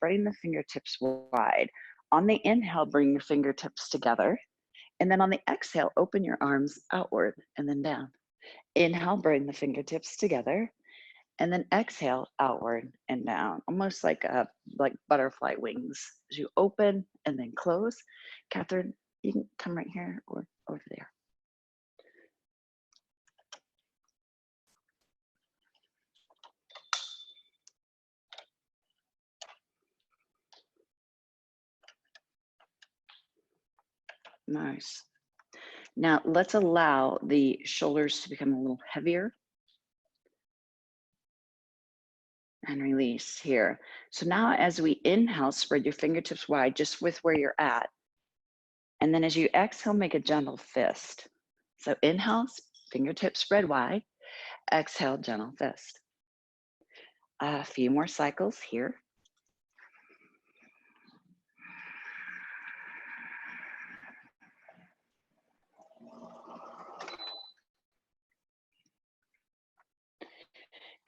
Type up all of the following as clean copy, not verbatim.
spreading the fingertips wide. On the inhale, bring your fingertips together. And then on the exhale, open your arms outward and then down. Inhale, bring the fingertips together. And then exhale, outward and down, almost like butterfly wings. As you open and then close. Catherine, you can come right here or over there. Nice. Now let's allow the shoulders to become a little heavier and release here. So now as we inhale, spread your fingertips wide just with where you're at. And then as you exhale, make a gentle fist. So inhale, fingertips spread wide. Exhale, gentle fist. A few more cycles here.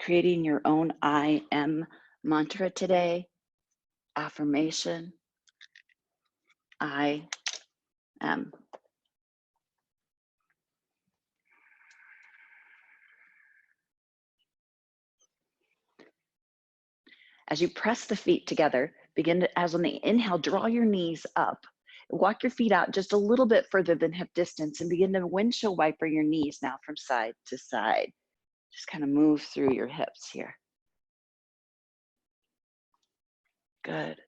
Creating your own I am mantra today. Affirmation. I am. As you press the feet together, begin to, as on the inhale, draw your knees up. Walk your feet out just a little bit further than hip distance and begin to windshield wiper your knees now from side to side. Just kind of move through your hips here. Good.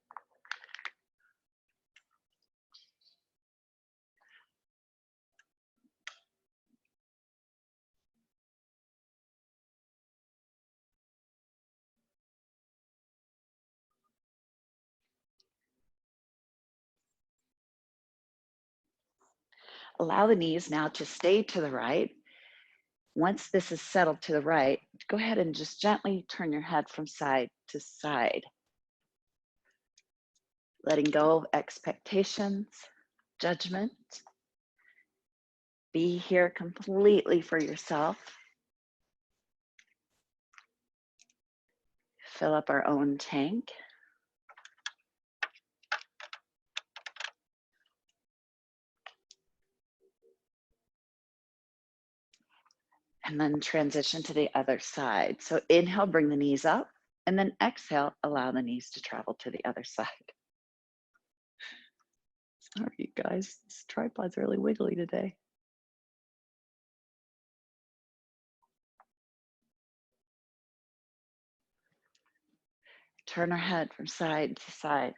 Allow the knees now to stay to the right. Once this is settled to the right, go ahead and just gently turn your head from side to side. Letting go of expectations, judgment. Be here completely for yourself. Fill up our own tank. And then transition to the other side. So inhale, bring the knees up, and then exhale, allow the knees to travel to the other side. Sorry, you guys, this tripod's really wiggly today. Turn our head from side to side.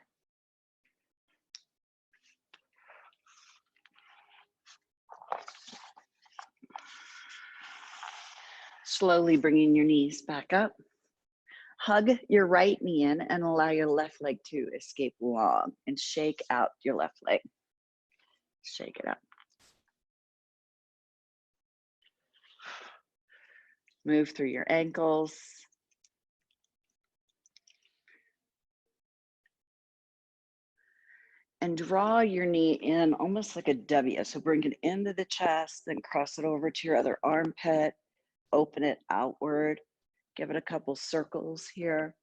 Slowly bringing your knees back up. Hug your right knee in and allow your left leg to escape long and shake out your left leg. Shake it out. Move through your ankles. And draw your knee in almost like a W. So bring it into the chest, then cross it over to your other armpit. Open it outward. Give it a couple circles here.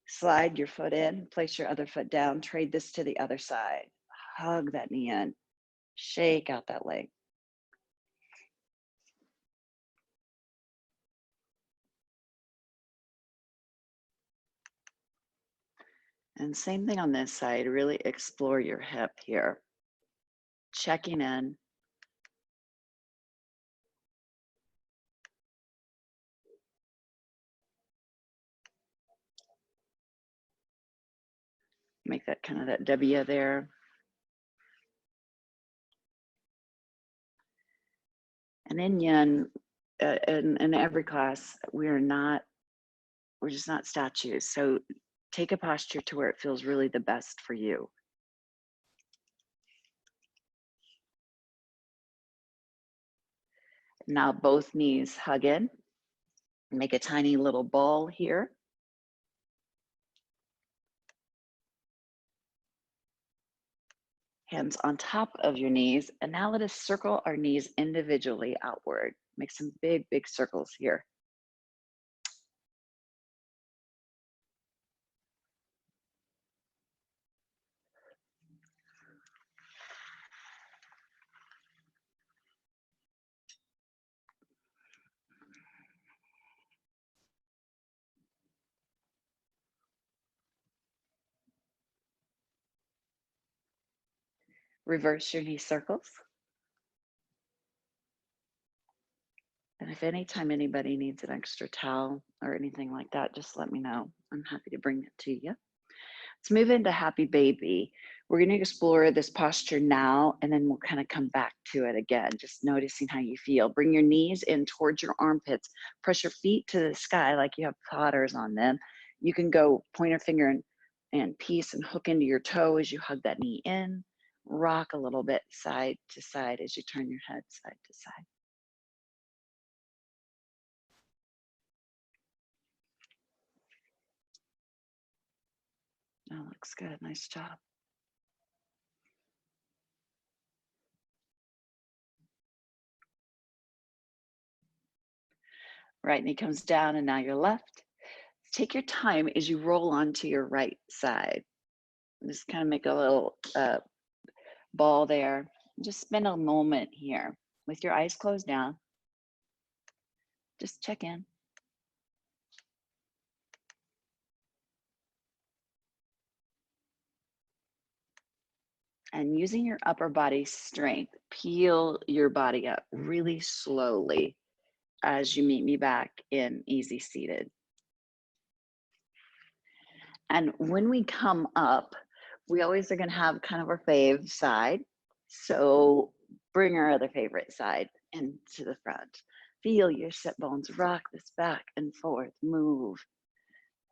Slide your foot in, place your other foot down, trade this to the other side. Hug that knee in, shake out that leg. And same thing on this side, really explore your hip here. Checking in. Make that kind of that W there. And in Yin, in every class, we're just not statues. So take a posture to where it feels really the best for you. Now both knees hug in. Make a tiny little ball here. Hands on top of your knees. And now let us circle our knees individually outward. Make some big, big circles here. Reverse your knee circles. And if anytime anybody needs an extra towel or anything like that, just let me know. I'm happy to bring it to you. Let's move into happy baby. We're going to explore this posture now, and then we'll kind of come back to it again, just noticing how you feel. Bring your knees in towards your armpits. Press your feet to the sky like you have plotters on them. You can go pointer finger and peace and hook into your toe as you hug that knee in. Rock a little bit side to side as you turn your head side to side. That looks good. Nice job. Right knee comes down, and now your left. Take your time as you roll onto your right side. Just kind of make a little ball there. Just spend a moment here with your eyes closed down. Just check in. And using your upper body strength, peel your body up really slowly as you meet me back in easy seated. And when we come up, we always are going to have kind of our fave side. So bring our other favorite side into the front. Feel your sit bones rock this back and forth, move.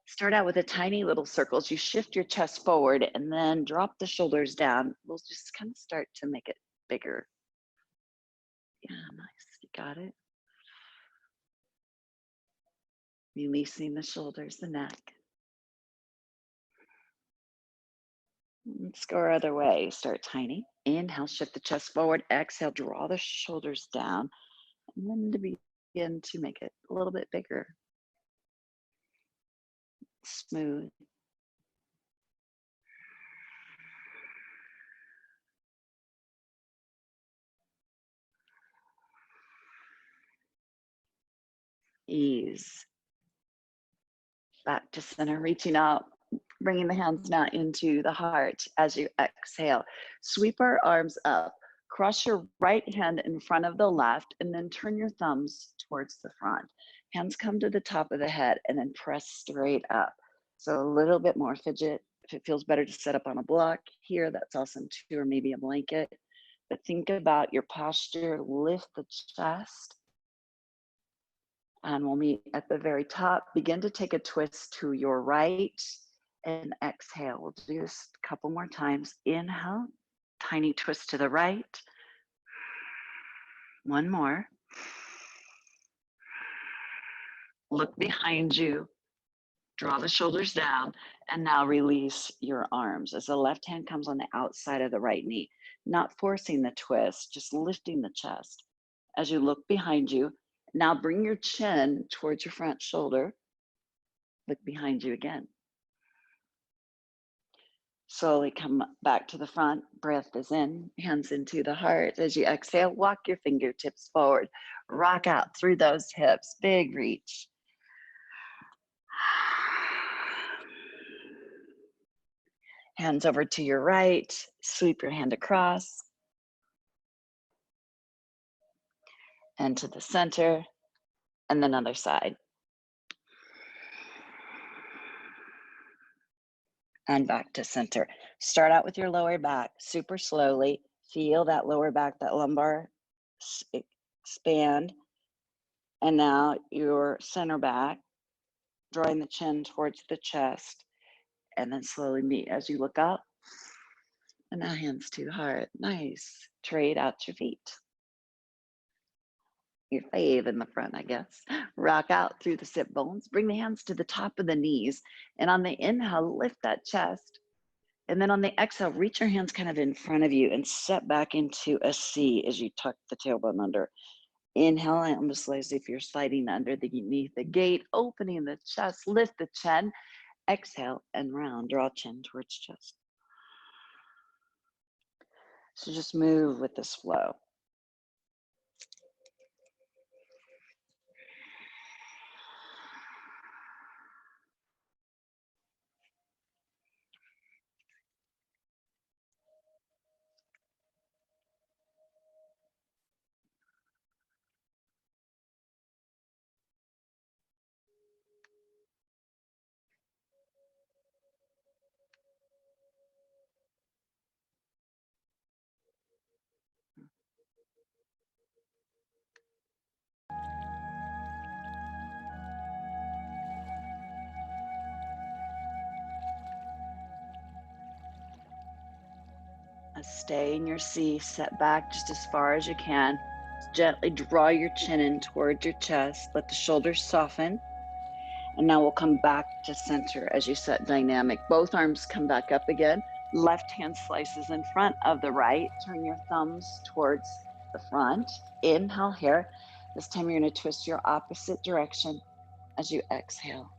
Start out with a tiny little circles. You shift your chest forward and then drop the shoulders down. We'll just kind of start to make it bigger. Yeah, nice. You got it. Releasing the shoulders, the neck. Let's go our other way. Start tiny. Inhale, shift the chest forward. Exhale, draw the shoulders down. And then to begin to make it a little bit bigger. Smooth. Ease. Back to center, reaching out, bringing the hands now into the heart as you exhale. Sweep our arms up. Cross your right hand in front of the left and then turn your thumbs towards the front. Hands come to the top of the head and then press straight up. So a little bit more fidget. If it feels better to set up on a block here, that's awesome too, or maybe a blanket. But think about your posture, lift the chest. And we'll meet at the very top. Begin to take a twist to your right and exhale. We'll do this a couple more times. Inhale, tiny twist to the right. One more. Look behind you. Draw the shoulders down. And now release your arms as the left hand comes on the outside of the right knee. Not forcing the twist, just lifting the chest. As you look behind you, now bring your chin towards your front shoulder. Look behind you again. Slowly come back to the front. Breath is in, hands into the heart. As you exhale, walk your fingertips forward. Rock out through those hips. Big reach. Hands over to your right. Sweep your hand across. And to the center. And then other side. And back to center. Start out with your lower back super slowly. Feel that lower back, that lumbar expand. And now your center back, drawing the chin towards the chest, and then slowly meet as you look up. And now hands to the heart. Nice. Trade out your feet. Your fave in the front, I guess. Rock out through the sit bones. Bring the hands to the top of the knees. And on the inhale, lift that chest. And then on the exhale, reach your hands kind of in front of you and set back into a C as you tuck the tailbone under. Inhale, almost as if you're sliding underneath the gate, opening the chest, lift the chin. Exhale and round, draw chin towards chest. So just move with this flow. Stay in your C, set back just as far as you can. Gently draw your chin in towards your chest. Let the shoulders soften. And now we'll come back to center as you set dynamic. Both arms come back up again. Left hand slices in front of the right. Turn your thumbs towards the front. Inhale here. This time you're going to twist your opposite direction as you exhale.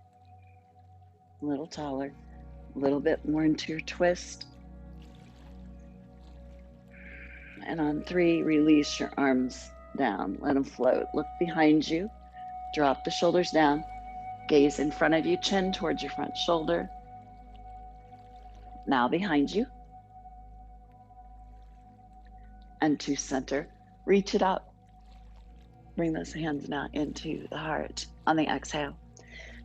A little taller, a little bit more into your twist. And on 3, release your arms down. Let them float. Look behind you. Drop the shoulders down. Gaze in front of you, chin towards your front shoulder. Now behind you. And to center. Reach it up. Bring those hands now into the heart on the exhale.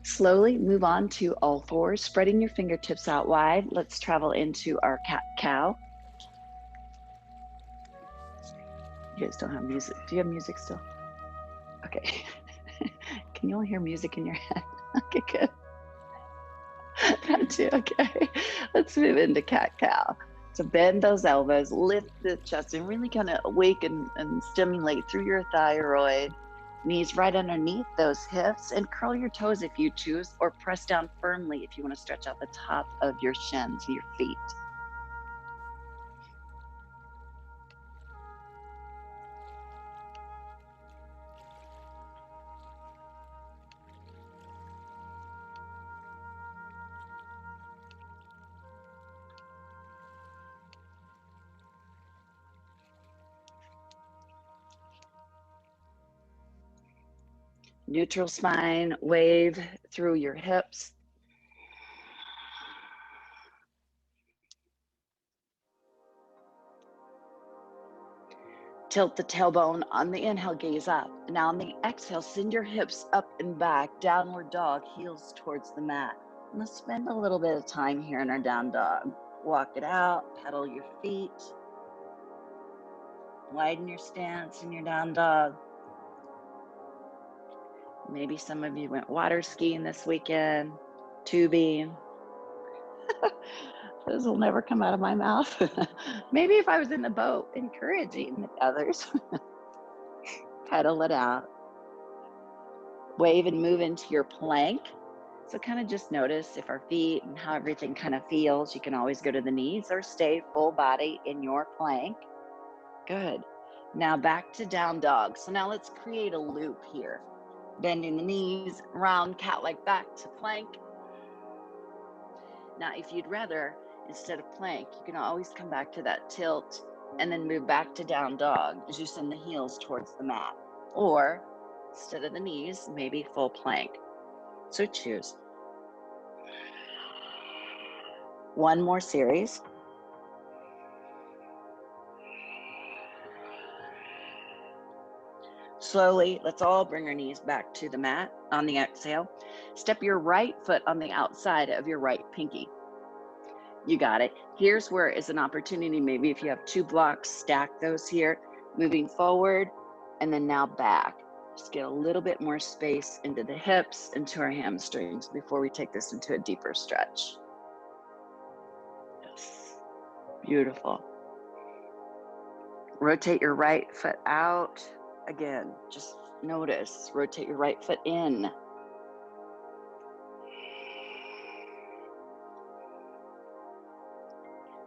Slowly move on to all fours, spreading your fingertips out wide. Let's travel into our cat-cow. You guys don't have music. Do you have music still? Okay. Can you all hear music in your head? Okay, good. That too, okay. Let's move into cat-cow. So bend those elbows, lift the chest, and really kind of awaken and stimulate through your thyroid. Knees right underneath those hips, and curl your toes if you choose, or press down firmly if you want to stretch out the top of your shins, your feet. Neutral spine, wave through your hips. Tilt the tailbone on the inhale, gaze up. Now on the exhale, send your hips up and back, downward dog, heels towards the mat. And let's spend a little bit of time here in our down dog. Walk it out, pedal your feet. Widen your stance in your down dog. Maybe some of you went water skiing this weekend, tubing. Those will never come out of my mouth. Maybe if I was in the boat, encouraging others. Pedal it out. Wave and move into your plank. So kind of just notice if our feet and how everything kind of feels. You can always go to the knees or stay full body in your plank. Good. Now back to down dog. So now let's create a loop here. Bending the knees, round cat-like back to plank. Now, if you'd rather, instead of plank, you can always come back to that tilt and then move back to down dog as you send the heels towards the mat. Or instead of the knees, maybe full plank. So choose. One more series. Slowly, let's all bring our knees back to the mat on the exhale. Step your right foot on the outside of your right pinky. You got it. Here's where is an opportunity. Maybe if you have 2 blocks, stack those here, moving forward, and then now back. Just get a little bit more space into the hips, into our hamstrings before we take this into a deeper stretch. Yes. Beautiful. Rotate your right foot out. Again, just notice, rotate your right foot in.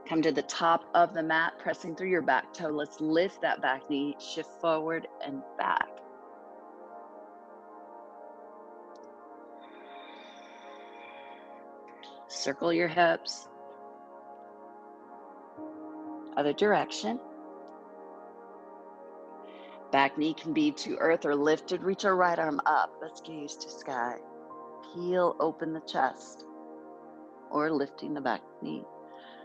Come to the top of the mat, pressing through your back toe. Let's lift that back knee, shift forward and back. Circle your hips. Other direction. Back knee can be to earth or lifted. Reach our right arm up. Let's gaze to sky. Heel, open the chest. Or lifting the back knee.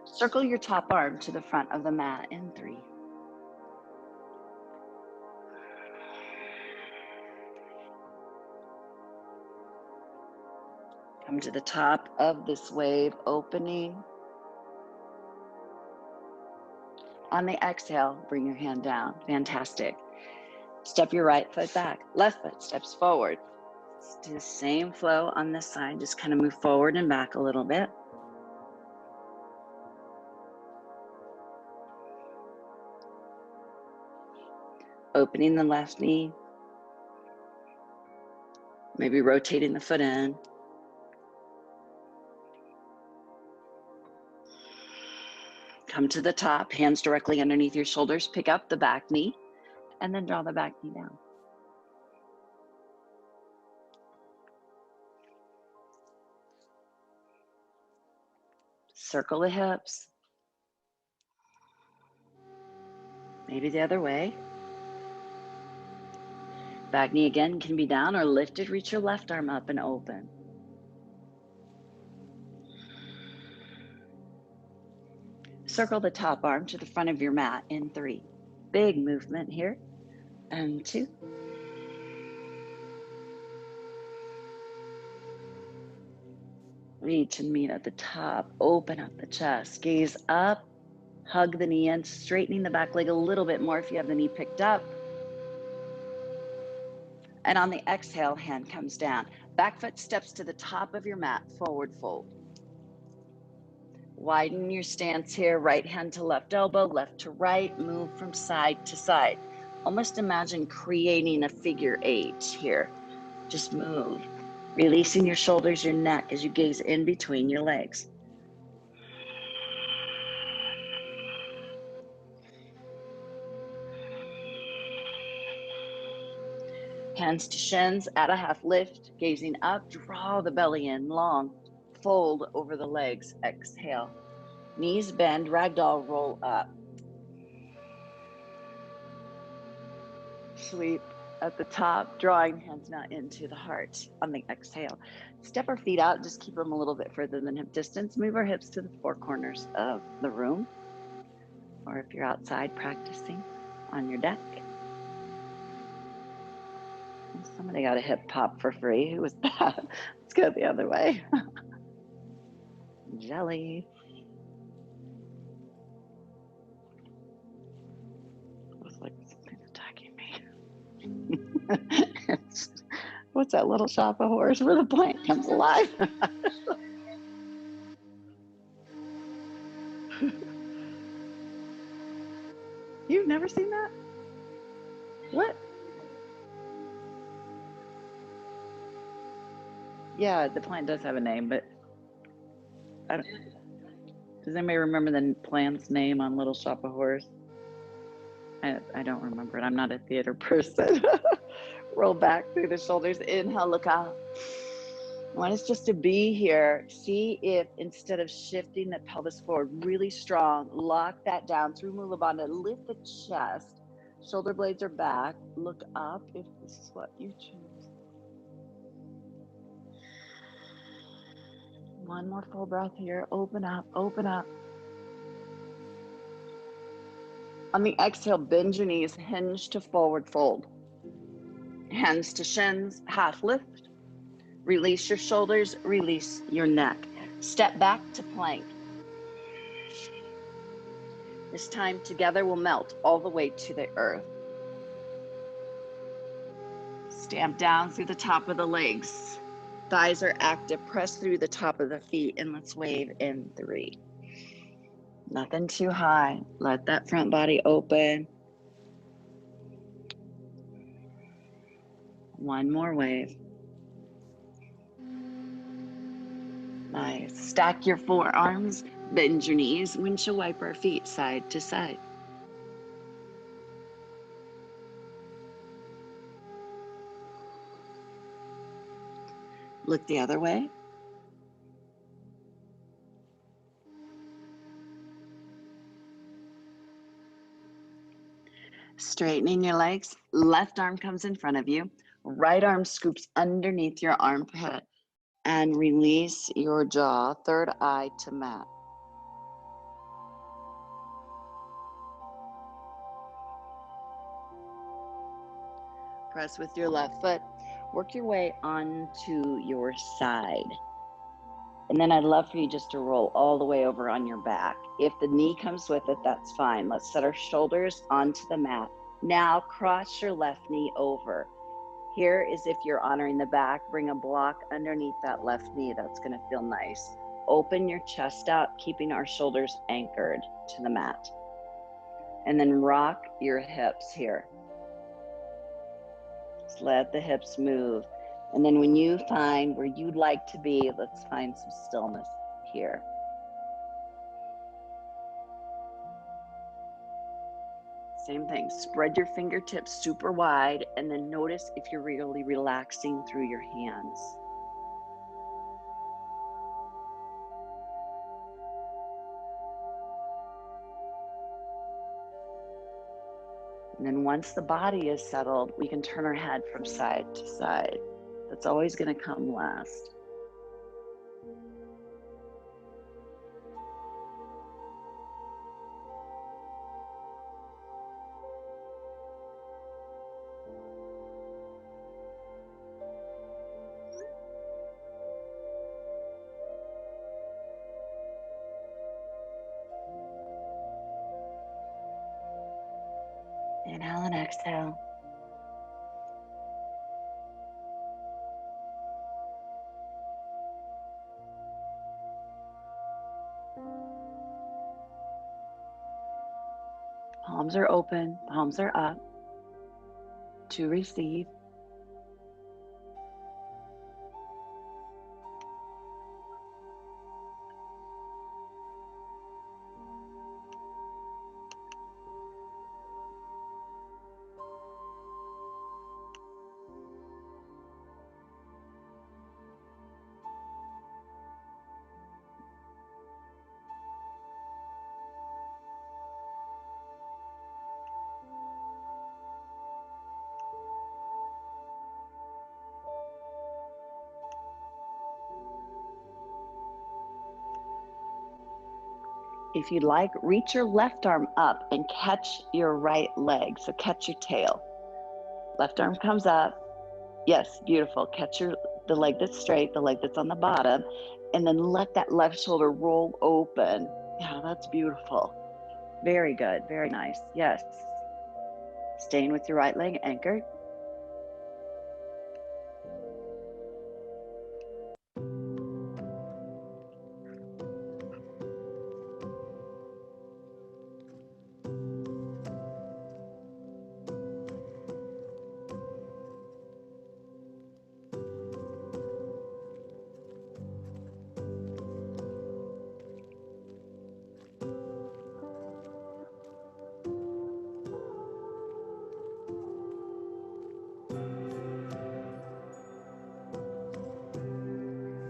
Circle your top arm to the front of the mat in 3. Come to the top of this wave, opening. On the exhale, bring your hand down. Fantastic. Step your right foot back. Left foot steps forward. Let's do the same flow on this side. Just kind of move forward and back a little bit. Opening the left knee. Maybe rotating the foot in. Come to the top, hands directly underneath your shoulders. Pick up the back knee and then draw the back knee down. Circle the hips. Maybe the other way. Back knee again can be down or lifted. Reach your left arm up and open. Circle the top arm to the front of your mat in 3. Big movement here. And 2. Reach and meet at the top. Open up the chest. Gaze up. Hug the knee in, straightening the back leg a little bit more if you have the knee picked up. And on the exhale, hand comes down. Back foot steps to the top of your mat, forward fold. Widen your stance here, right hand to left elbow, left to right, move from side to side. Almost imagine creating a figure 8 here. Just move, releasing your shoulders, your neck as you gaze in between your legs. Hands to shins at a half lift, gazing up, draw the belly in long, fold over the legs, exhale. Knees bend, ragdoll, roll up. Sweep at the top, drawing hands now into the heart on the exhale. Step our feet out, just keep them a little bit further than hip distance. Move our hips to the 4 corners of the room, or if you're outside practicing on your deck. Somebody got a hip pop for free. Who was that? Let's go the other way. Jelly. Looks like something's attacking me. What's that little shop of horrors where the plant comes alive? You've never seen that? What? Yeah, the plant does have a name, but I don't. Does anybody remember the plant's name on Little Shop of Horrors? I don't remember it. I'm not a theater person. Roll back through the shoulders. Inhale, look out. I want us just to be here. See if instead of shifting the pelvis forward really strong, lock that down through Mula Bandha. Lift the chest. Shoulder blades are back. Look up if this is what you choose. One more full breath here. Open up, open up. On the exhale, bend your knees, hinge to forward fold. Hands to shins, half lift. Release your shoulders, release your neck. Step back to plank. This time together we'll melt all the way to the earth. Stamp down through the top of the legs. Thighs are active. Press through the top of the feet and let's wave in 3. Nothing too high. Let that front body open. One more wave. Nice. Stack your forearms, bend your knees. Windshield wiper feet side to side. Look the other way. Straightening your legs. Left arm comes in front of you. Right arm scoops underneath your armpit and release your jaw, third eye to mat. Press with your left foot. Work your way onto your side. And then I'd love for you just to roll all the way over on your back. If the knee comes with it, that's fine. Let's set our shoulders onto the mat. Now cross your left knee over. Here is if you're honoring the back, bring a block underneath that left knee. That's going to feel nice. Open your chest out, keeping our shoulders anchored to the mat. And then rock your hips here. Just let the hips move. And then when you find where you'd like to be, let's find some stillness here. Same thing, spread your fingertips super wide and then notice if you're really relaxing through your hands. And then once the body is settled, we can turn our head from side to side. That's always going to come last. Inhale and exhale. Palms are open, palms are up to receive. If you'd like, reach your left arm up and catch your right leg. So catch your tail. Left arm comes up. Yes, beautiful. Catch the leg that's straight, the leg that's on the bottom, and then let that left shoulder roll open. Yeah, that's beautiful. Very good. Very nice. Yes. Staying with your right leg anchored.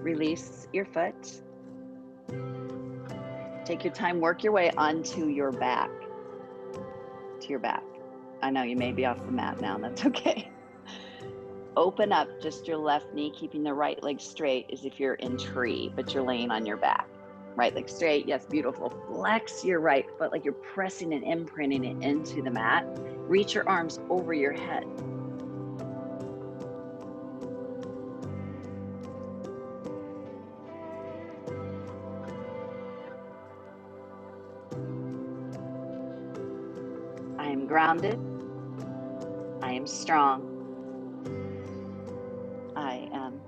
Release your foot. Take your time, work your way onto your back. To your back. I know you may be off the mat now, that's okay. Open up just your left knee, keeping the right leg straight as if you're in tree, but you're laying on your back. Right leg straight, yes, beautiful. Flex your right foot like you're pressing and imprinting it into the mat. Reach your arms over your head. I am grounded. I am strong. I am.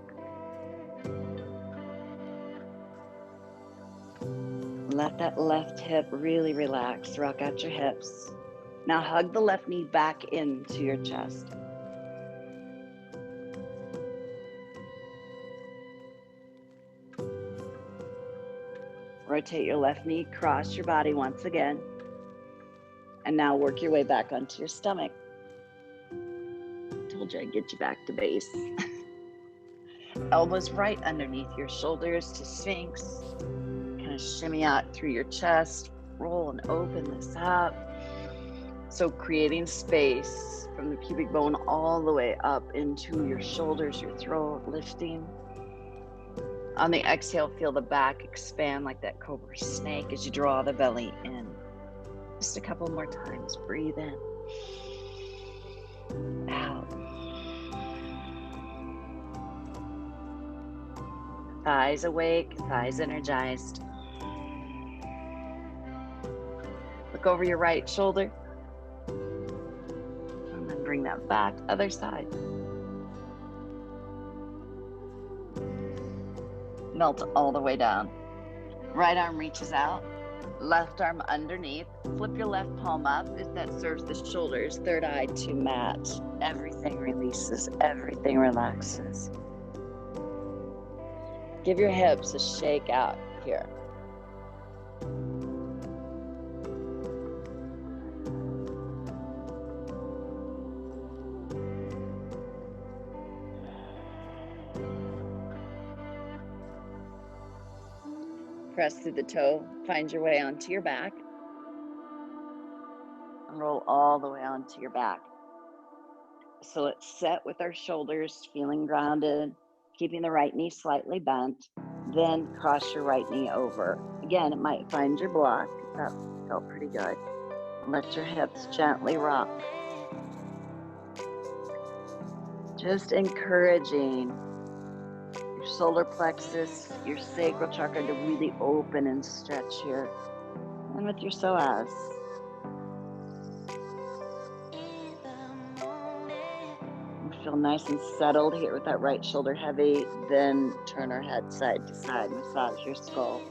Let that left hip really relax. Rock out your hips. Now hug the left knee back into your chest. Rotate your left knee, cross your body once again. And now work your way back onto your stomach. Told you I'd get you back to base. Elbows right underneath your shoulders to Sphinx. Kind of shimmy out through your chest. Roll and open this up. So creating space from the pubic bone all the way up into your shoulders, your throat, lifting. On the exhale, feel the back expand like that cobra snake as you draw the belly in. Just a couple more times. Breathe in. Out. Thighs awake, thighs energized. Look over your right shoulder. And then bring that back, other side. Melt all the way down. Right arm reaches out. Left arm underneath. Flip your left palm up if that serves the shoulders. Third eye to mat. Everything releases, everything relaxes. Give your hips a shake out here. Press through the toe, find your way onto your back, and roll all the way onto your back. So let's sit with our shoulders feeling grounded, keeping the right knee slightly bent, then cross your right knee over. Again, it might find your block. That felt pretty good. Let your hips gently rock. Just encouraging your solar plexus, your sacral chakra to really open and stretch here. And with your psoas. Feel nice and settled here with that right shoulder heavy. Then turn our head side to side, massage your skull.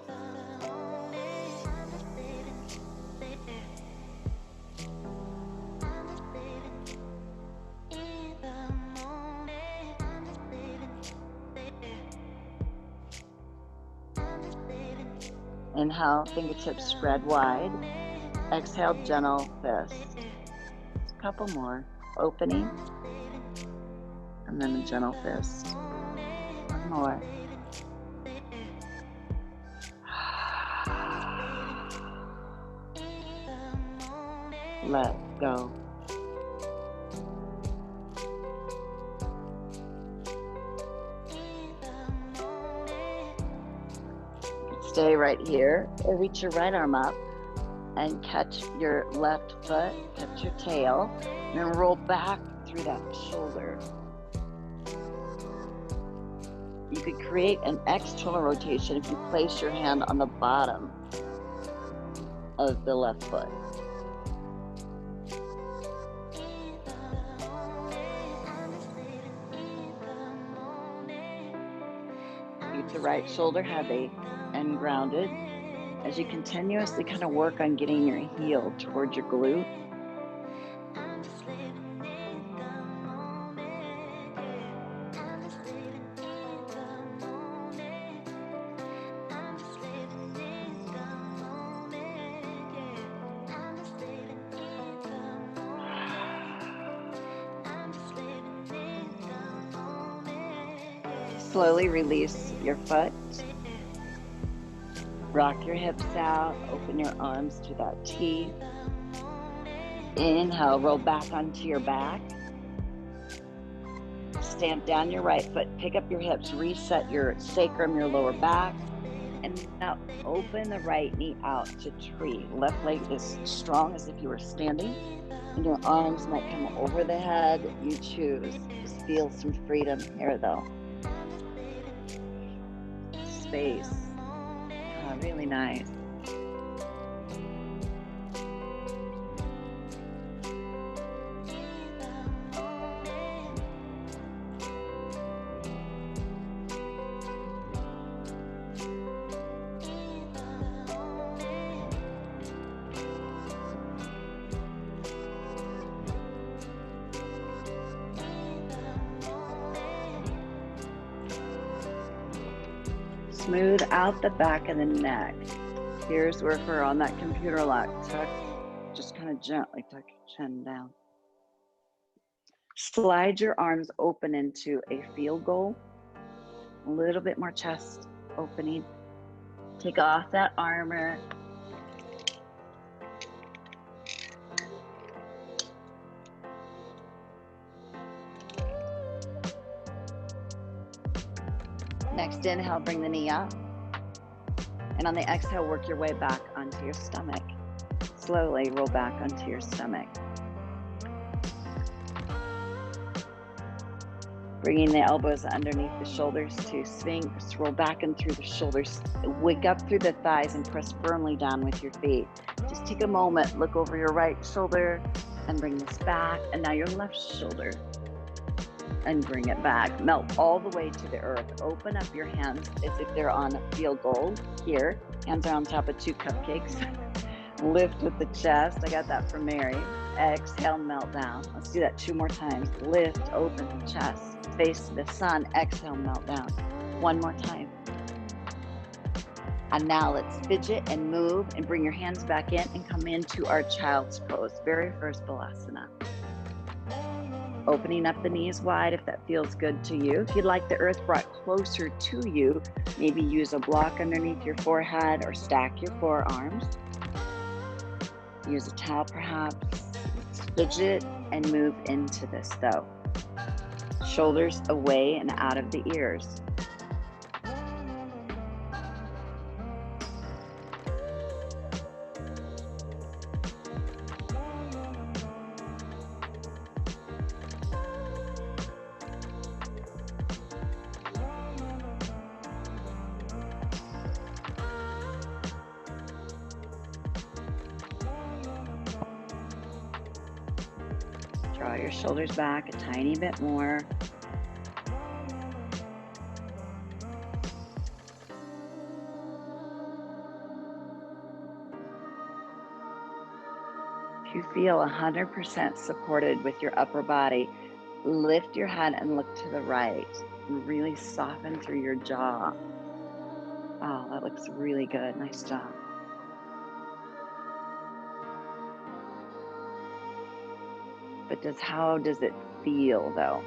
Inhale, fingertips spread wide. Exhale, gentle fist. Just a couple more. Opening. And then a gentle fist. One more. Let go. Stay right here, or reach your right arm up and catch your left foot, catch your tail, and then roll back through that shoulder. You could create an external rotation if you place your hand on the bottom of the left foot. Keep the right shoulder heavy and grounded as you continuously kind of work on getting your heel towards your glute. Slowly release your foot. Rock your hips out, open your arms to that T. Inhale, roll back onto your back. Stamp down your right foot, pick up your hips, reset your sacrum, your lower back. And now open the right knee out to tree. Left leg is strong as if you were standing. And your arms might come over the head. You choose. Just feel some freedom here though. Space. Really nice. Smooth out the back of the neck. Here's where if we're on that computer lock, tuck, just kind of gently tuck your chin down. Slide your arms open into a field goal. A little bit more chest opening. Take off that armor. Next inhale, bring the knee up. And on the exhale, work your way back onto your stomach. Slowly roll back onto your stomach. Bringing the elbows underneath the shoulders to sphinx. Roll back and through the shoulders. Wake up through the thighs and press firmly down with your feet. Just take a moment, look over your right shoulder and bring this back. And now your left shoulder. and bring it back. Melt all the way to the earth. Open up your hands as if they're on feel gold here. Hands are on top of 2 cupcakes. Lift with the chest. I got that from Mary. Exhale, melt down. Let's do that 2 more times. Lift, open the chest. Face to the sun. Exhale, melt down. 1 more time. And now let's fidget and move and bring your hands back in and come into our child's pose. Very first Balasana. Opening up the knees wide if that feels good to you. If you'd like the earth brought closer to you, maybe use a block underneath your forehead or stack your forearms. Use a towel perhaps. Let's fidget and move into this though. Shoulders away and out of the ears. Draw your shoulders back a tiny bit more. If you feel 100% supported with your upper body, lift your head and look to the right and really soften through your jaw. Oh, that looks really good. Nice job. But how does it feel though?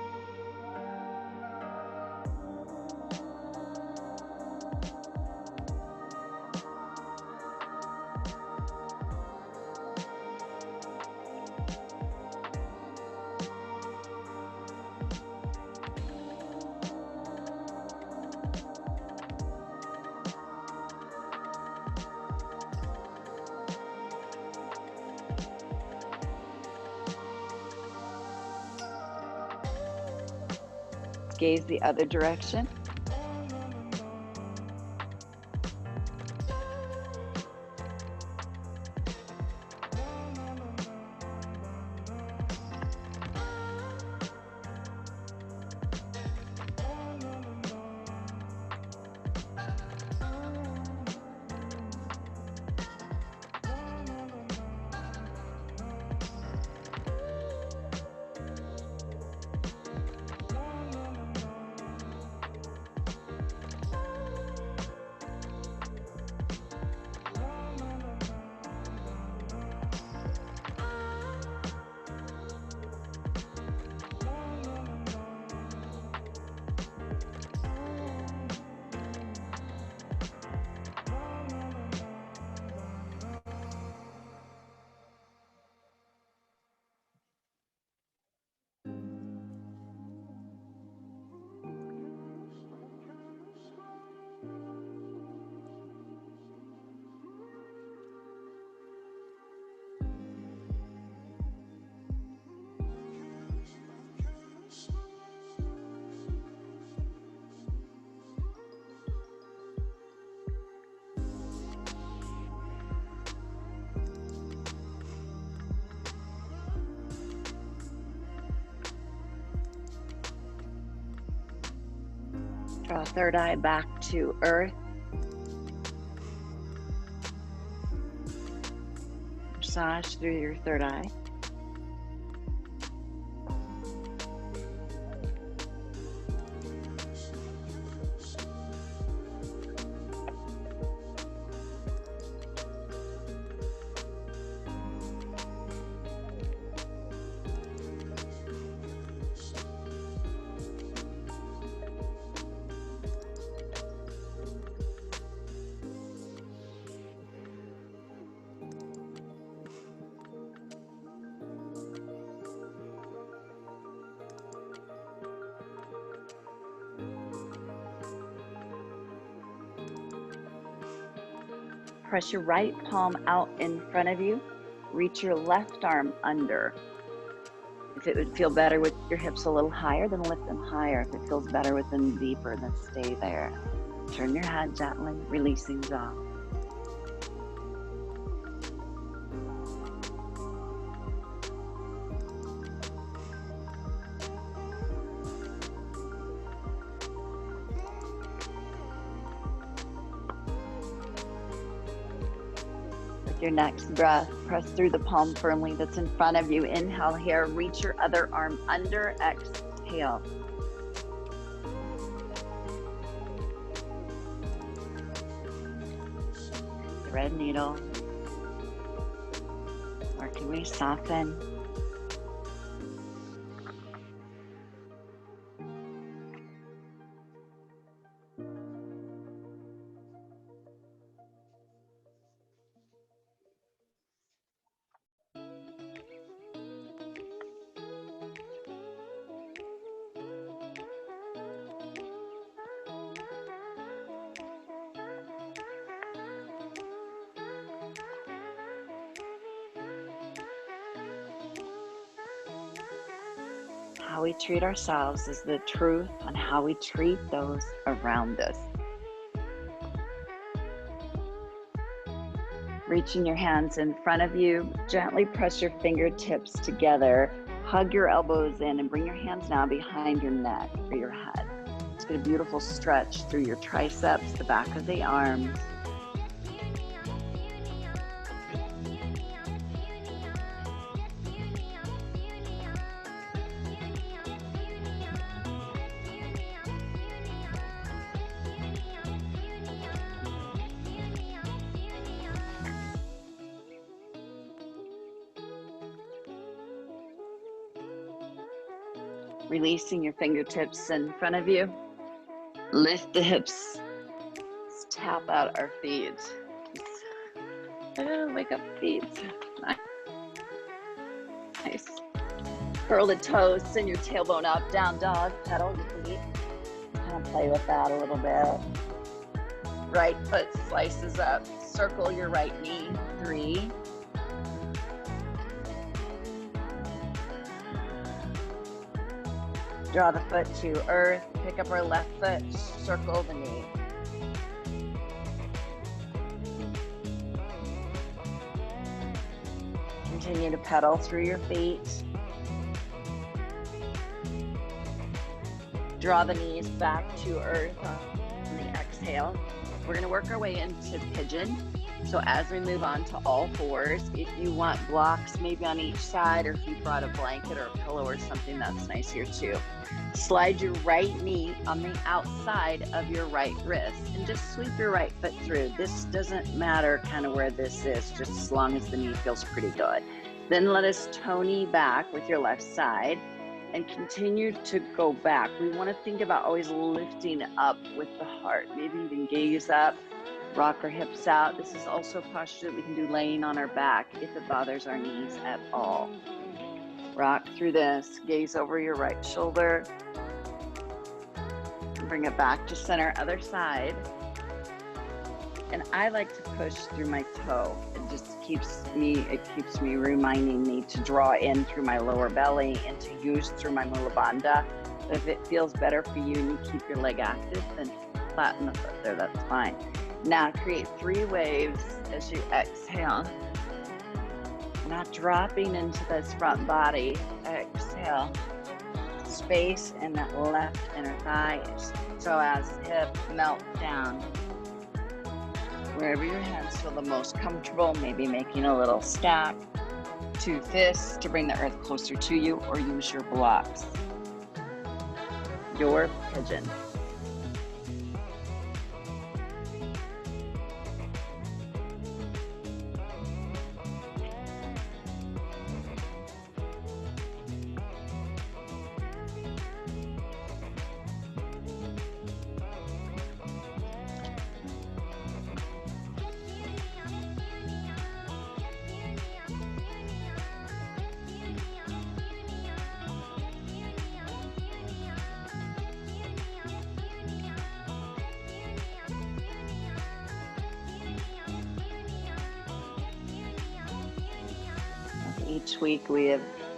Gaze the other direction. Draw third eye back to earth. Massage through your third eye. Press your right palm out in front of you. Reach your left arm under. If it would feel better with your hips a little higher, then lift them higher. If it feels better with them deeper, then stay there. Turn your head gently, releasing jaw. your next breath, press through the palm firmly that's in front of you. Inhale here, reach your other arm under, exhale. Thread needle. Where can we soften? How we treat ourselves is the truth on how we treat those around us. Reaching your hands in front of you, gently press your fingertips together, hug your elbows in, and bring your hands now behind your neck or your head. Let's get a beautiful stretch through your triceps, the back of the arms. Releasing your fingertips in front of you. Lift the hips. Let's tap out our feet. Wake up feet. Nice. Curl the toes, send your tailbone up, down dog, pedal your feet. Kind of play with that a little bit. Right foot slices up. Circle your right knee. 3. Draw the foot to earth. Pick up our left foot. Circle the knee. Continue to pedal through your feet. Draw the knees back to earth on the exhale. We're going to work our way into pigeon. So as we move on to all fours, if you want blocks maybe on each side, or if you brought a blanket or a pillow or something, that's nice here too. Slide your right knee on the outside of your right wrist and just sweep your right foot through. This doesn't matter kind of where this is, just as long as the knee feels pretty good. Then let us toe knee back with your left side and continue to go back. We want to think about always lifting up with the heart, maybe even gaze up. Rock our hips out. This is also a posture that we can do laying on our back if it bothers our knees at all. Rock through this. Gaze over your right shoulder. Bring it back to center, other side. And I like to push through my toe. It just keeps me reminding me to draw in through my lower belly and to use through my mula bandha. But if it feels better for you and you keep your leg active, then flatten the foot there, that's fine. Now create 3 waves as you exhale. Not dropping into this front body. Exhale. Space in that left inner thigh. So as hip melt down. Wherever your hands feel the most comfortable, maybe making a little stack. 2 fists to bring the earth closer to you, or use your blocks. Your pigeon. Each week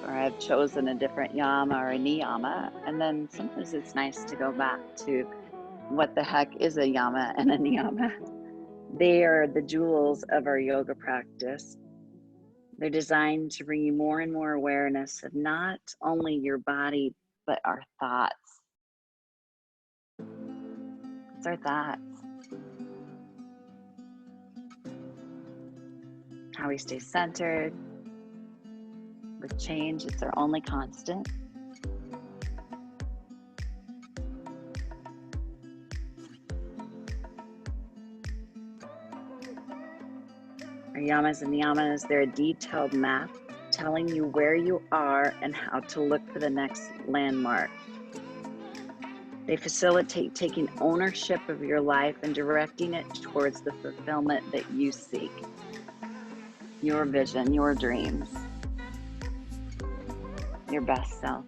I've chosen a different yama or a niyama, and then sometimes it's nice to go back to what the heck is a yama and a niyama. They are the jewels of our yoga practice. They're designed to bring you more and more awareness of not only your body, but our thoughts. It's our thoughts. how we stay centered. With change, it's our only constant. Our yamas and niyamas, they're a detailed map telling you where you are and how to look for the next landmark. They facilitate taking ownership of your life and directing it towards the fulfillment that you seek. Your vision, your dreams, your best self.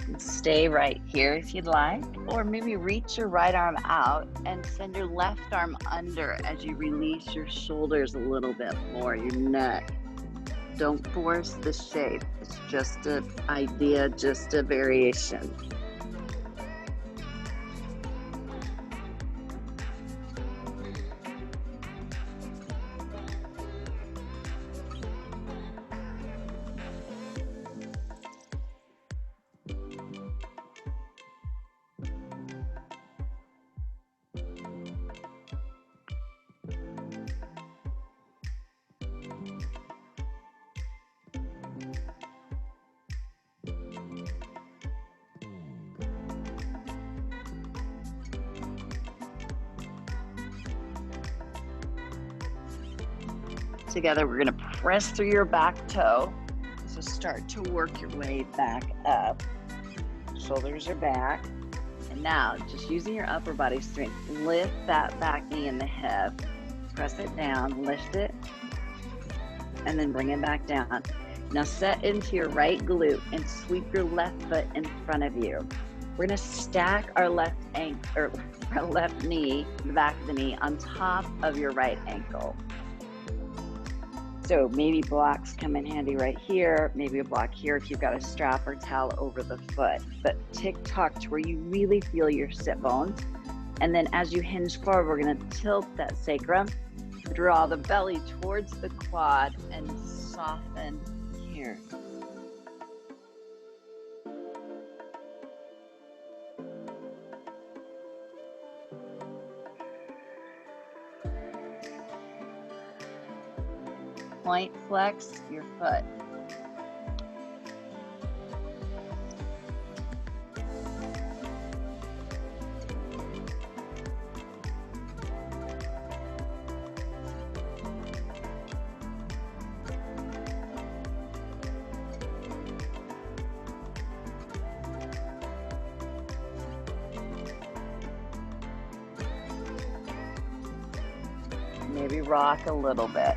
And stay right here if you'd like, or maybe reach your right arm out and send your left arm under as you release your shoulders a little bit more, your neck. Don't force the shape. It's just an idea, just a variation. Together, we're going to press through your back toe. So start to work your way back up. Shoulders are back. And now, just using your upper body strength, lift that back knee and the hip. Press it down, lift it, and then bring it back down. Now set into your right glute and sweep your left foot in front of you. We're going to stack our left knee, the back of the knee, on top of your right ankle. So maybe blocks come in handy right here, maybe a block here if you've got a strap or towel over the foot. But tick-tock to where you really feel your sit bones. And then as you hinge forward, we're going to tilt that sacrum, draw the belly towards the quad, and soften here. Point flex your foot. Maybe rock a little bit.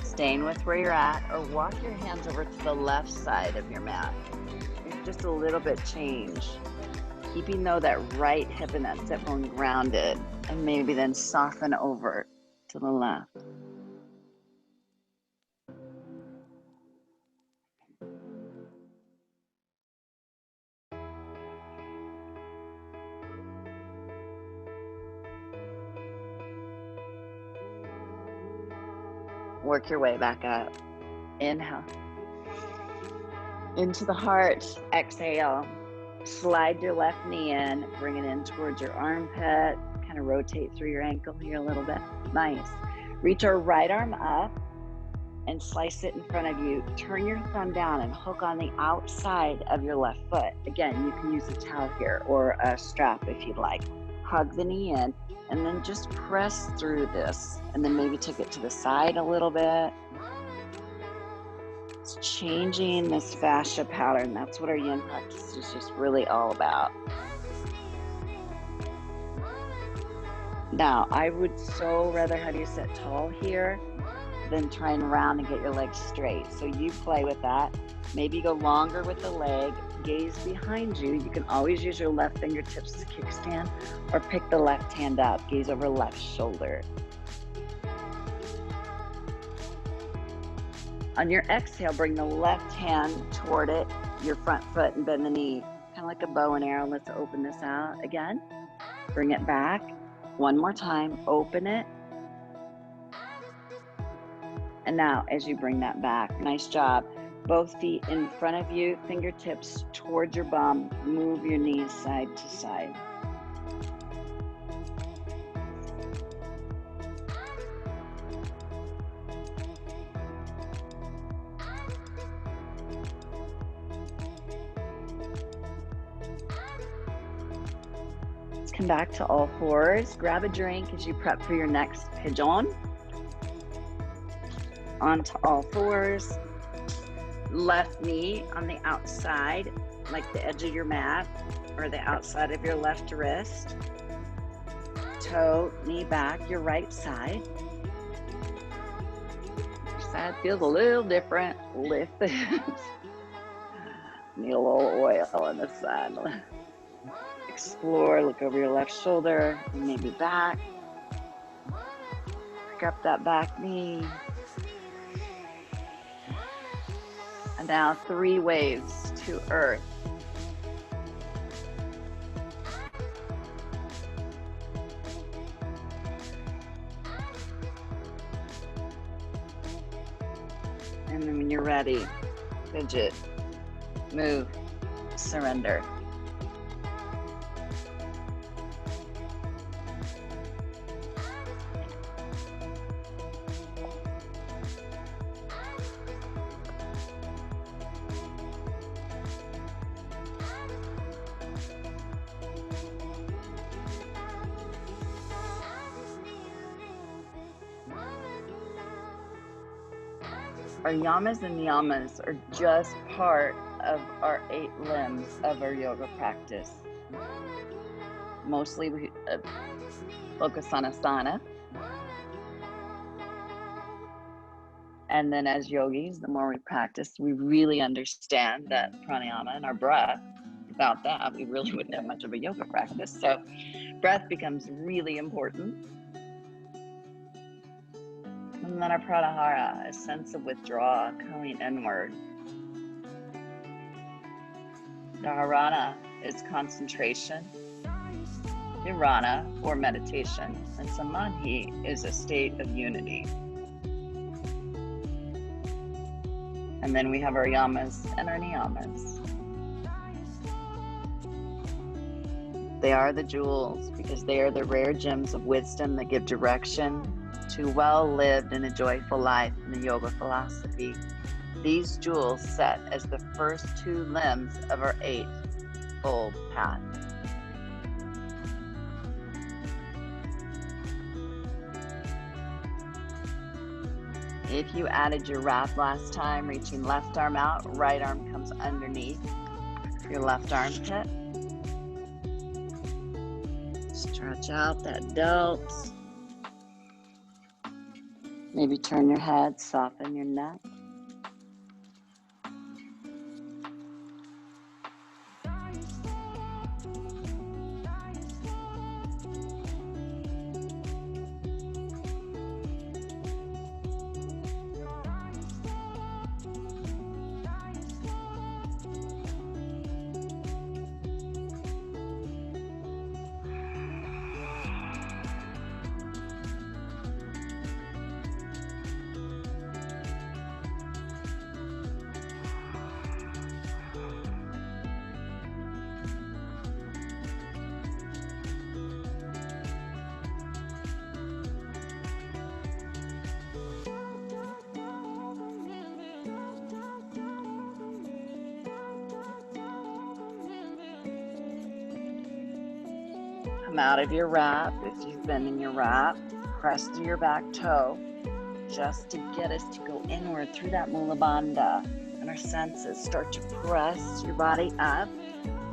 Staying with where you're at, or walk your hands over to the left side of your mat. It's just a little bit change. Keeping though that right hip and that sit bone grounded, and maybe then soften over to the left. Work your way back up. Inhale. Into the heart. Exhale. Slide your left knee in. Bring it in towards your armpit. Kind of rotate through your ankle here a little bit. Nice. Reach our right arm up and slice it in front of you. Turn your thumb down and hook on the outside of your left foot. Again, you can use a towel here or a strap if you'd like. Hug the knee in. And then just press through this, and then maybe take it to the side a little bit. It's changing this fascia pattern. That's what our yin practice is just really all about. Now, I would so rather have you sit tall here than try and round and get your legs straight. So you play with that. Maybe go longer with the leg. Gaze behind you. You can always use your left fingertips as a kickstand, or pick the left hand up. Gaze over left shoulder. On your exhale, bring the left hand toward it, your front foot, and bend the knee. Kind of like a bow and arrow. Let's open this out again. Bring it back. One more time. Open it. And now, as you bring that back, nice job. Both feet in front of you, fingertips towards your bum. Move your knees side to side. Let's come back to all fours. Grab a drink as you prep for your next pigeon. Onto all fours. Left knee on the outside, like the edge of your mat, or the outside of your left wrist. Toe, knee back, your right side. Your side feels a little different. Lift the hips. Need a little oil on the side. Explore, look over your left shoulder, maybe back. Pick up that back knee. And now 3 waves to earth. And then when you're ready, fidget, move, surrender. Our yamas and niyamas are just part of our 8 limbs of our yoga practice. Mostly we focus on asana. And then as yogis, the more we practice, we really understand that pranayama and our breath, without that, we really wouldn't have much of a yoga practice. So breath becomes really important. And then our pranahara, a sense of withdrawal, going inward. Dharana is concentration. Dharana, or meditation. And samadhi is a state of unity. And then we have our yamas and our niyamas. They are the jewels because they are the rare gems of wisdom that give direction to well-lived and a joyful life in the yoga philosophy. These jewels set as the first 2 limbs of our 8-fold path. If you added your wrap last time, reaching left arm out, right arm comes underneath your left armpit. Stretch out that delts. Maybe turn your head, soften your neck. Come out of your wrap. If you've been in your wrap, press through your back toe just to get us to go inward through that Mula Bandha. And our senses start to press your body up.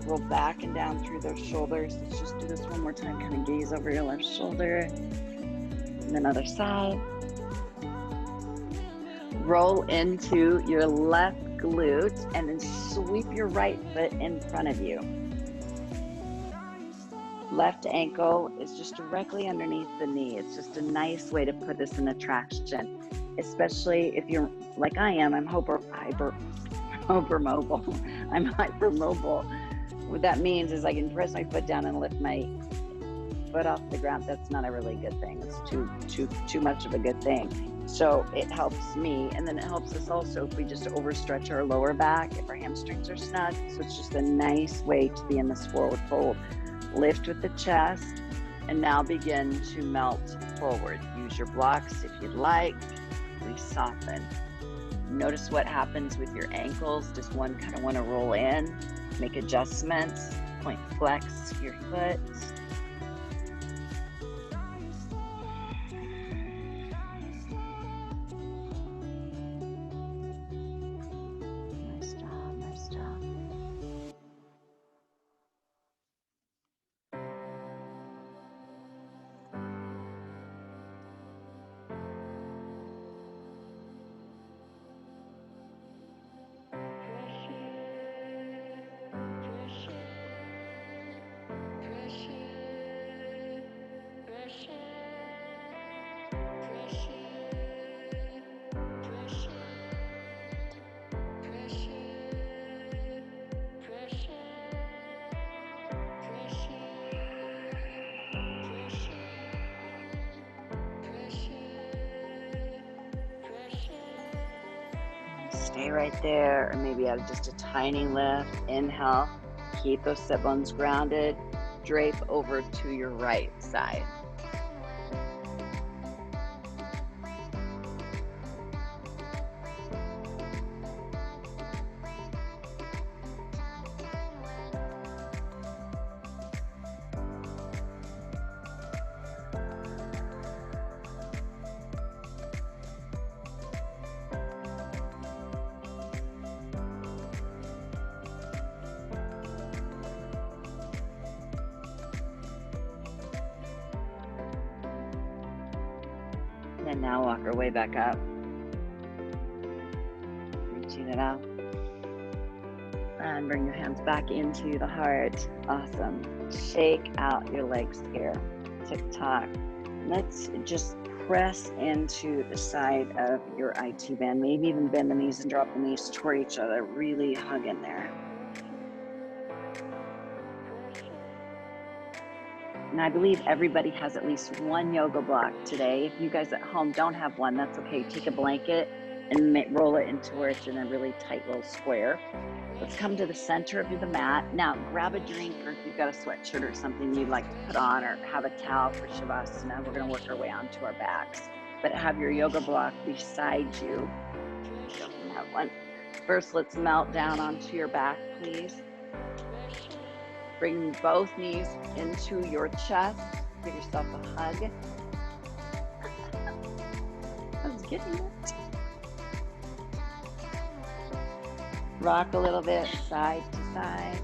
Roll back and down through those shoulders. Let's just do this one more time. Kind of gaze over your left shoulder. And then other side. Roll into your left glute and then sweep your right foot in front of you. Left ankle is just directly underneath the knee. It's just a nice way to put this in a traction, especially if you're like I am. I'm hypermobile. I'm hypermobile. What that means is I can press my foot down and lift my foot off the ground. That's not a really good thing. It's too much of a good thing. So it helps me, and then it helps us also if we just overstretch our lower back, if our hamstrings are snug. So it's just a nice way to be in this forward fold. Lift with the chest, and now begin to melt forward. Use your blocks if you'd like. We soften. Notice what happens with your ankles. Does one kind of want to roll in? Make adjustments. Point flex your foot. Nice job, nice job. Stay right there, or maybe add just a tiny lift. Inhale, keep those sit bones grounded. Drape over to your right side. And now walk our way back up. Reaching it out. And bring your hands back into the heart. Awesome. Shake out your legs here. Tick-tock. Let's just press into the side of your IT band. Maybe even bend the knees and drop the knees toward each other. Really hug in there. And I believe everybody has at least one yoga block today. If you guys at home don't have one, that's okay. Take a blanket and roll it into where it's in a really tight little square. Let's come to the center of the mat. Now grab a drink, or if you've got a sweatshirt or something you'd like to put on, or have a towel for Shavasana. We're gonna work our way onto our backs. But have your yoga block beside you. Don't have one. First, let's melt down onto your back, please. Bring both knees into your chest. Give yourself a hug. I was getting it. Rock a little bit, side to side.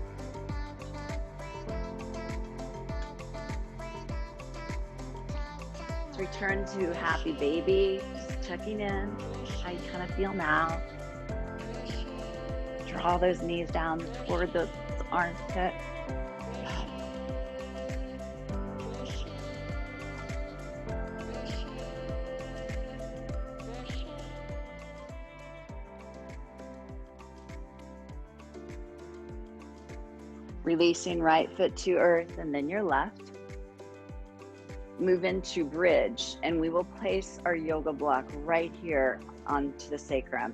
Let's return to happy baby. Just checking in. How you kind of feel now. Draw those knees down toward those armpits. Releasing right foot to earth and then your left. Move into bridge, and we will place our yoga block right here onto the sacrum.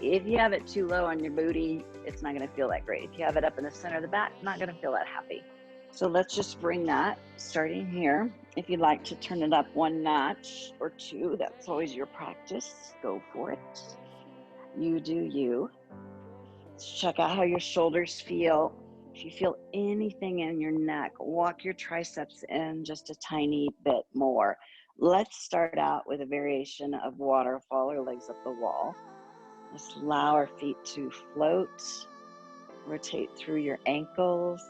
If you have it too low on your booty, it's not going to feel that great. If you have it up in the center of the back, not going to feel that happy. So let's just bring that starting here. If you'd like to turn it up one notch or two, that's always your practice. Go for it. You do you. Let's check out how your shoulders feel. If you feel anything in your neck, walk your triceps in just a tiny bit more. Let's start out with a variation of waterfall or legs up the wall. Just allow our feet to float. Rotate through your ankles.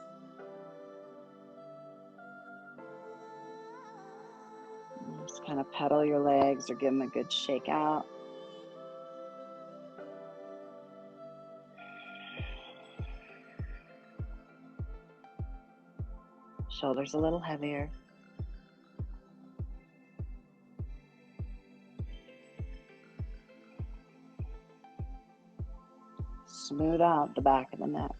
Just kind of pedal your legs or give them a good shake out. Shoulders a little heavier. Smooth out the back of the neck.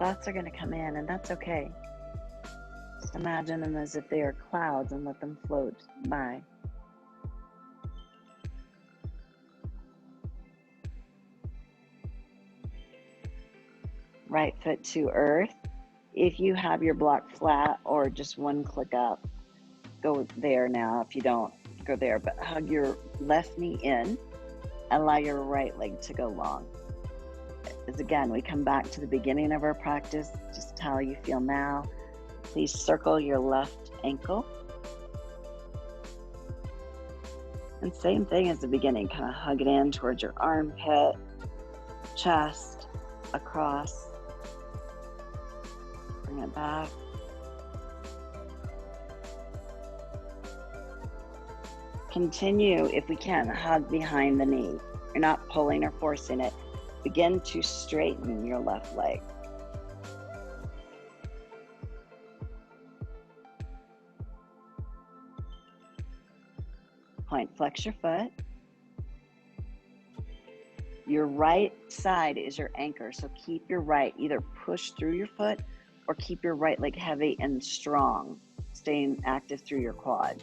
Thoughts are going to come in, and that's okay. Just imagine them as if they are clouds and let them float by. Right foot to earth. If you have your block flat or just one click up, go there now. If you don't, go there. But hug your left knee in. Allow your right leg to go long. As again, we come back to the beginning of our practice. Just how you feel now. Please circle your left ankle. And same thing as the beginning. Kind of hug it in towards your armpit, chest, across. Bring it back. Continue, if we can, hug behind the knee. You're not pulling or forcing it. Begin to straighten your left leg. Point, flex your foot. Your right side is your anchor, so keep your right, either push through your foot or keep your right leg heavy and strong, staying active through your quad.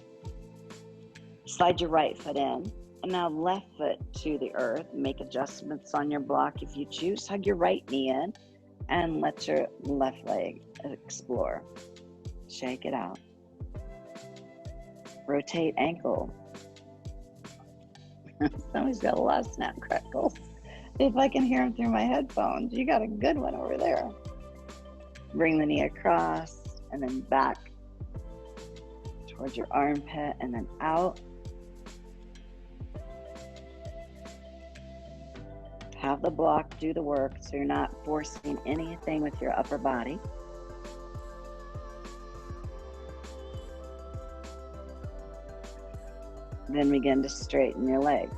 Slide your right foot in, and now left foot to the earth. Make adjustments on your block if you choose. Hug your right knee in and let your left leg explore. Shake it out. Rotate ankle. Somebody's got a lot of snap crackles. If I can hear them through my headphones, you got a good one over there. Bring the knee across and then back towards your armpit and then out. Have the block do the work so you're not forcing anything with your upper body. Then begin to straighten your leg.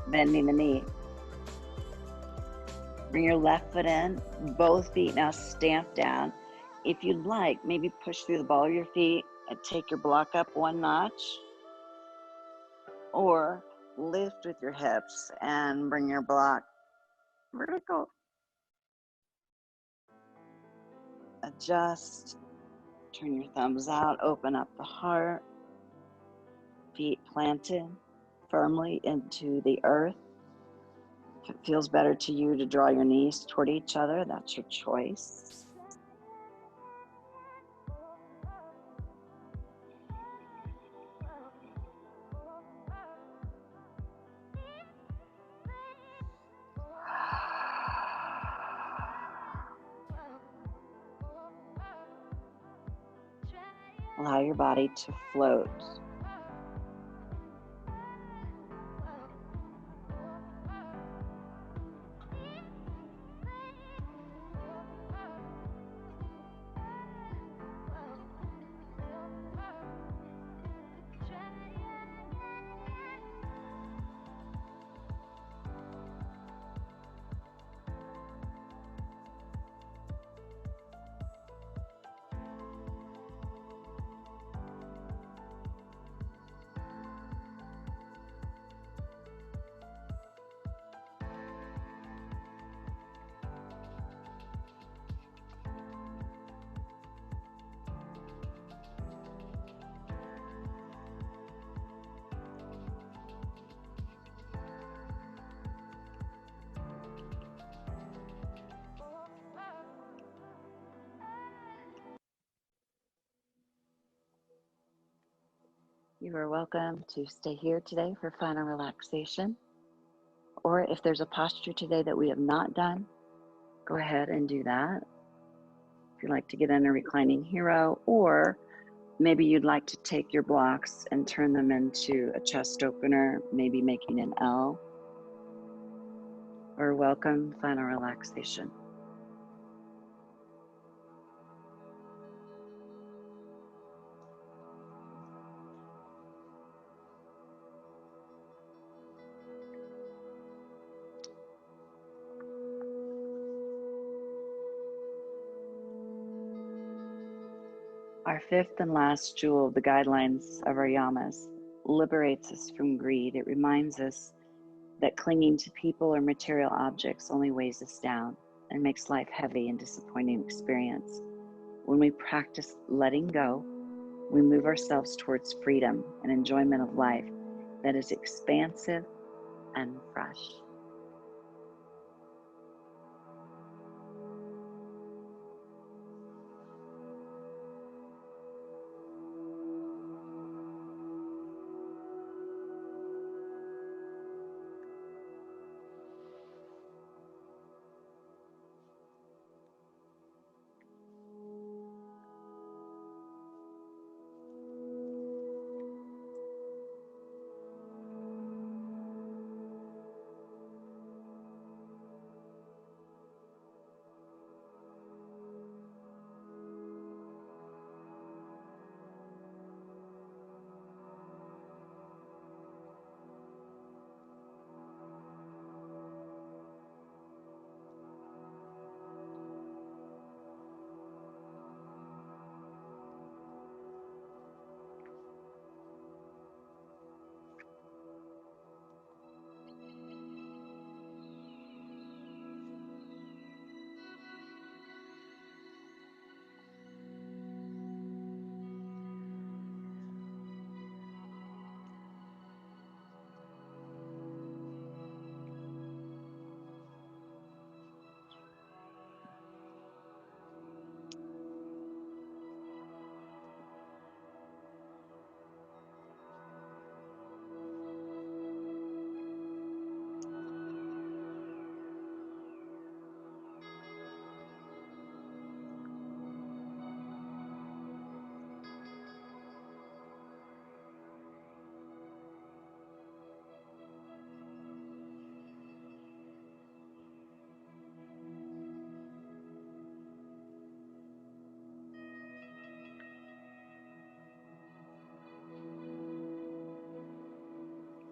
Bending the knee. Bring your left foot in, both feet now stamp down. If you'd like, maybe push through the ball of your feet and take your block up one notch, or lift with your hips and bring your block vertical. Adjust, turn your thumbs out, open up the heart, feet planted firmly into the earth. If it feels better to you to draw your knees toward each other, that's your choice. Allow your body to float. You are welcome to stay here today for final relaxation. Or if there's a posture today that we have not done, go ahead and do that. If you'd like to get in a reclining hero, or maybe you'd like to take your blocks and turn them into a chest opener, maybe making an L, or welcome final relaxation. Our fifth and last jewel of the guidelines of our yamas liberates us from greed. It reminds us that clinging to people or material objects only weighs us down and makes life heavy and disappointing experience. When we practice letting go, we move ourselves towards freedom and enjoyment of life that is expansive and fresh.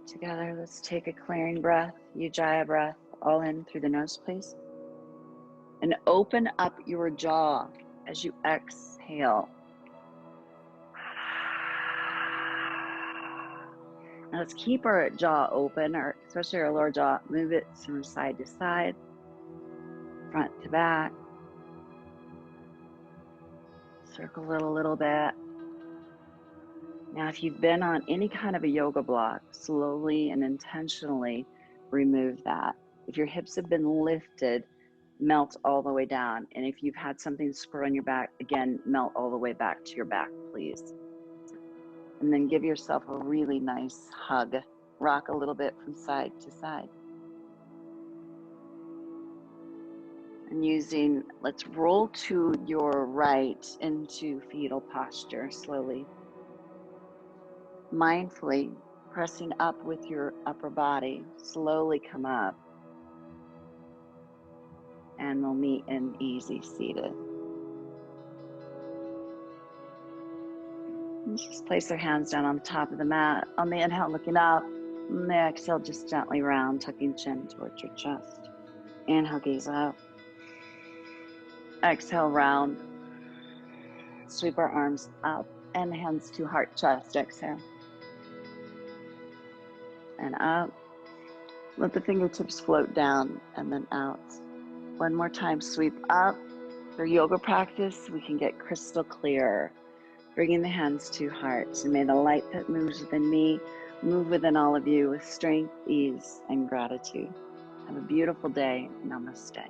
Together, let's take a clearing breath, Ujjayi breath, all in through the nose, please. And open up your jaw as you exhale. Now let's keep our jaw open, or especially our lower jaw. Move it from side to side, front to back. Circle it a little bit. Now, if you've been on any kind of a yoga block, slowly and intentionally remove that. If your hips have been lifted, melt all the way down. And if you've had something spur on your back, again, melt all the way back to your back, please. And then give yourself a really nice hug. Rock a little bit from side to side. And let's roll to your right into fetal posture slowly. Mindfully pressing up with your upper body, slowly come up. And we'll meet in easy seated. Let's just place our hands down on the top of the mat. On the inhale, looking up. On the exhale, just gently round, tucking chin towards your chest. Inhale, gaze up. Exhale, round. Sweep our arms up and hands to heart, chest. Exhale. And up. Let the fingertips float down and then out. One more time, sweep up. For yoga practice, we can get crystal clear. Bringing the hands to heart. And may the light that moves within me move within all of you with strength, ease, and gratitude. Have a beautiful day. Namaste.